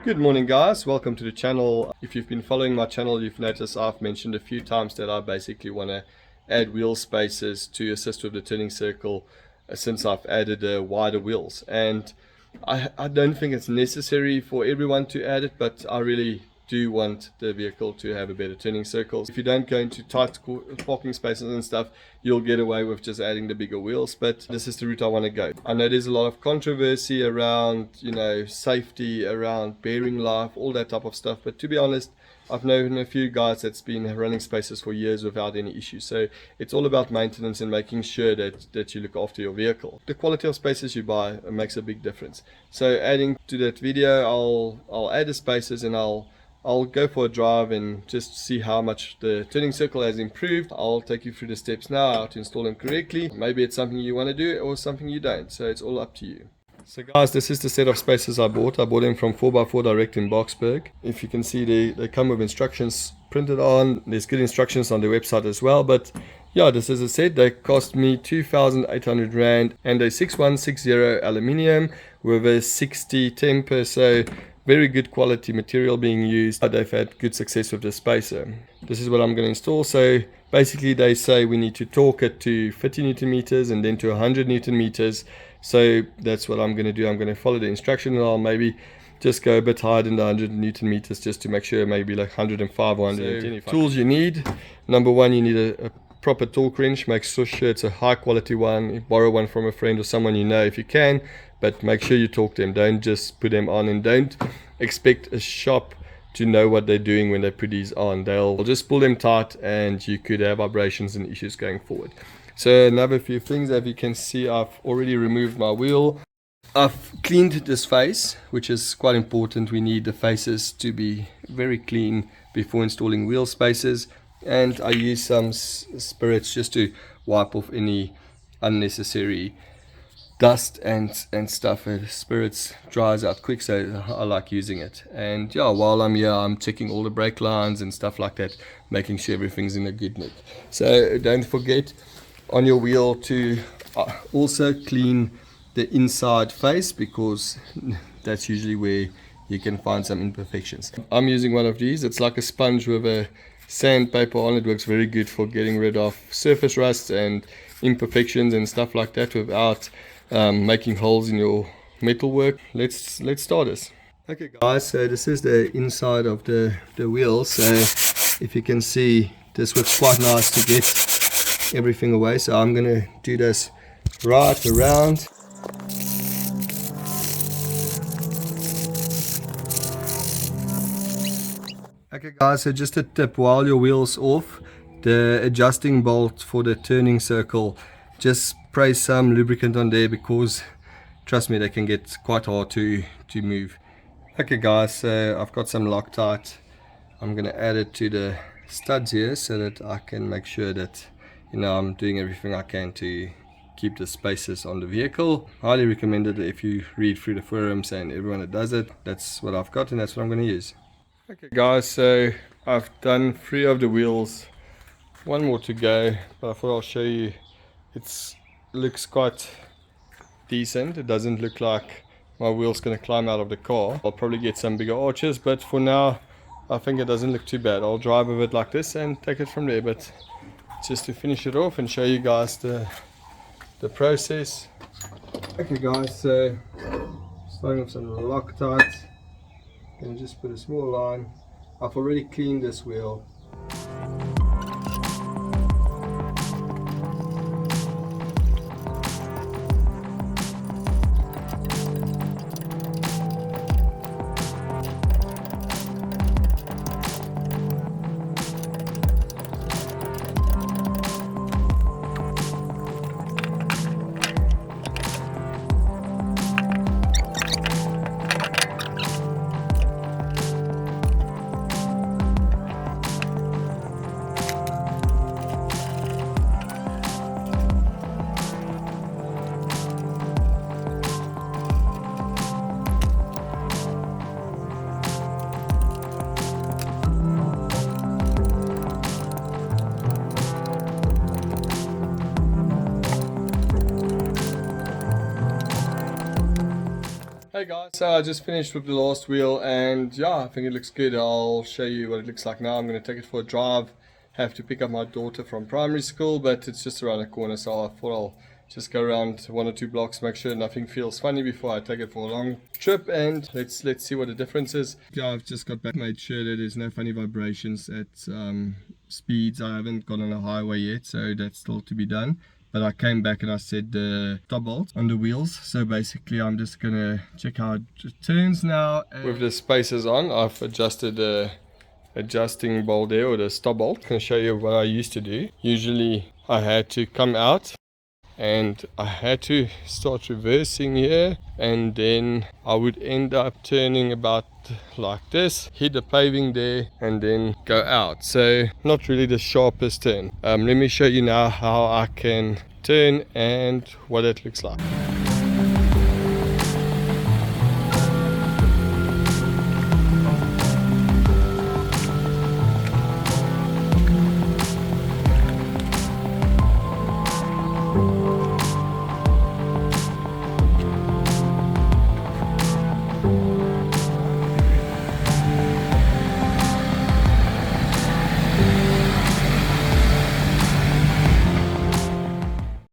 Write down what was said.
Good morning guys, welcome to the channel. If you've been following my channel, you've noticed I've mentioned a few times that I basically want to add wheel spacers to assist with the turning circle since I've added wider wheels. And I don't think it's necessary for everyone to add it, but I really do want the vehicle to have a better turning circle. If you don't go into tight parking spaces and stuff, you'll get away with just adding the bigger wheels, but this is the route I want to go. I know there's a lot of controversy around, safety, around bearing life, all that type of stuff, but to be honest, I've known a few guys that's been running spacers for years without any issues. So it's all about maintenance and making sure that you look after your vehicle. The quality of spacers you buy makes a big difference. So adding to that video, I'll add the spacers and I'll go for a drive and just see how much the turning circle has improved. I'll take you through the steps now, how to install them correctly. Maybe it's something you want to do or something you don't, so it's all up to you. So guys, this is the set of spacers I bought. I bought them from 4x4 Direct in Boxburg. If you can see, they come with instructions printed on. There's good instructions on the website as well, but yeah, this is a set. They cost me 2,800 Rand and a 6160 aluminium with a 60 temper, so very good quality material being used. They've had good success with the spacer. This is what I'm going to install. So basically they say we need to torque it to 50 Newton meters and then to 100 Newton meters. So that's what I'm going to do. I'm going to follow the instruction and I'll maybe just go a bit higher than the 100 Newton meters just to make sure, maybe like 105 or 110. So, tools you need. Number one, you need a proper torque wrench. Make sure it's a high quality one. You borrow one from a friend or someone you know if you can, but make sure you torque them. Don't just put them on, and don't expect a shop to know what they're doing when they put these on. They'll just pull them tight and you could have vibrations and issues going forward. So another few things, as you can see, I've already removed my wheel. I've cleaned this face, which is quite important. We need the faces to be very clean before installing wheel spacers. And I use some spirits just to wipe off any unnecessary dust and stuff. Spirits dries out quick, so I like using it. And yeah, while I'm here, I'm checking all the brake lines and stuff like that, making sure everything's in a good nick. So don't forget on your wheel to also clean the inside face, because that's usually where you can find some imperfections. I'm using one of these. It's like a sponge with a sandpaper on it. Works very good for getting rid of surface rust and imperfections and stuff like that without making holes in your metal work. Let's start this. Okay guys, so this is the inside of the wheel. So if you can see, this works quite nice to get everything away. So I'm going to do this right around. Okay guys, so just a tip, while your wheel's off, the adjusting bolt for the turning circle, just spray some lubricant on there, because trust me, they can get quite hard to move. Okay guys, so I've got some Loctite. I'm going to add it to the studs here so that I can make sure that I'm doing everything I can to keep the spacers on the vehicle. Highly recommended. If you read through the forums and everyone that does it, that's what I've got and that's what I'm going to use. Okay guys, so I've done 3 of the wheels, 1 more to go, but I thought I'll show you. It looks quite decent. It doesn't look like my wheel's going to climb out of the car. I'll probably get some bigger arches, but for now I think it doesn't look too bad. I'll drive with it like this and take it from there. But just to finish it off and show you guys the process. Okay guys, so starting with some Loctite. And just put a small line. I've already cleaned this wheel. Okay guys, so I just finished with the last wheel, and yeah, I think it looks good. I'll show you what it looks like now. I'm going to take it for a drive. Have to pick up my daughter from primary school, but it's just around the corner, so I thought I'll just go around 1 or 2 blocks, make sure nothing feels funny before I take it for a long trip, and let's see what the difference is. Yeah, I've just got back, made sure that there's no funny vibrations at speeds. I haven't got on a highway yet, so that's still to be done. But I came back and I set the stop bolt on the wheels. So basically I'm just gonna check how it turns now. With the spacers on, I've adjusted the adjusting bolt there, or the stop bolt. I'm gonna show you what I used to do. Usually I had to come out and I had to start reversing here, and then I would end up turning about like this, hit the paving there, and then go out. So not really the sharpest turn. Let me show you now how I can turn and what it looks like.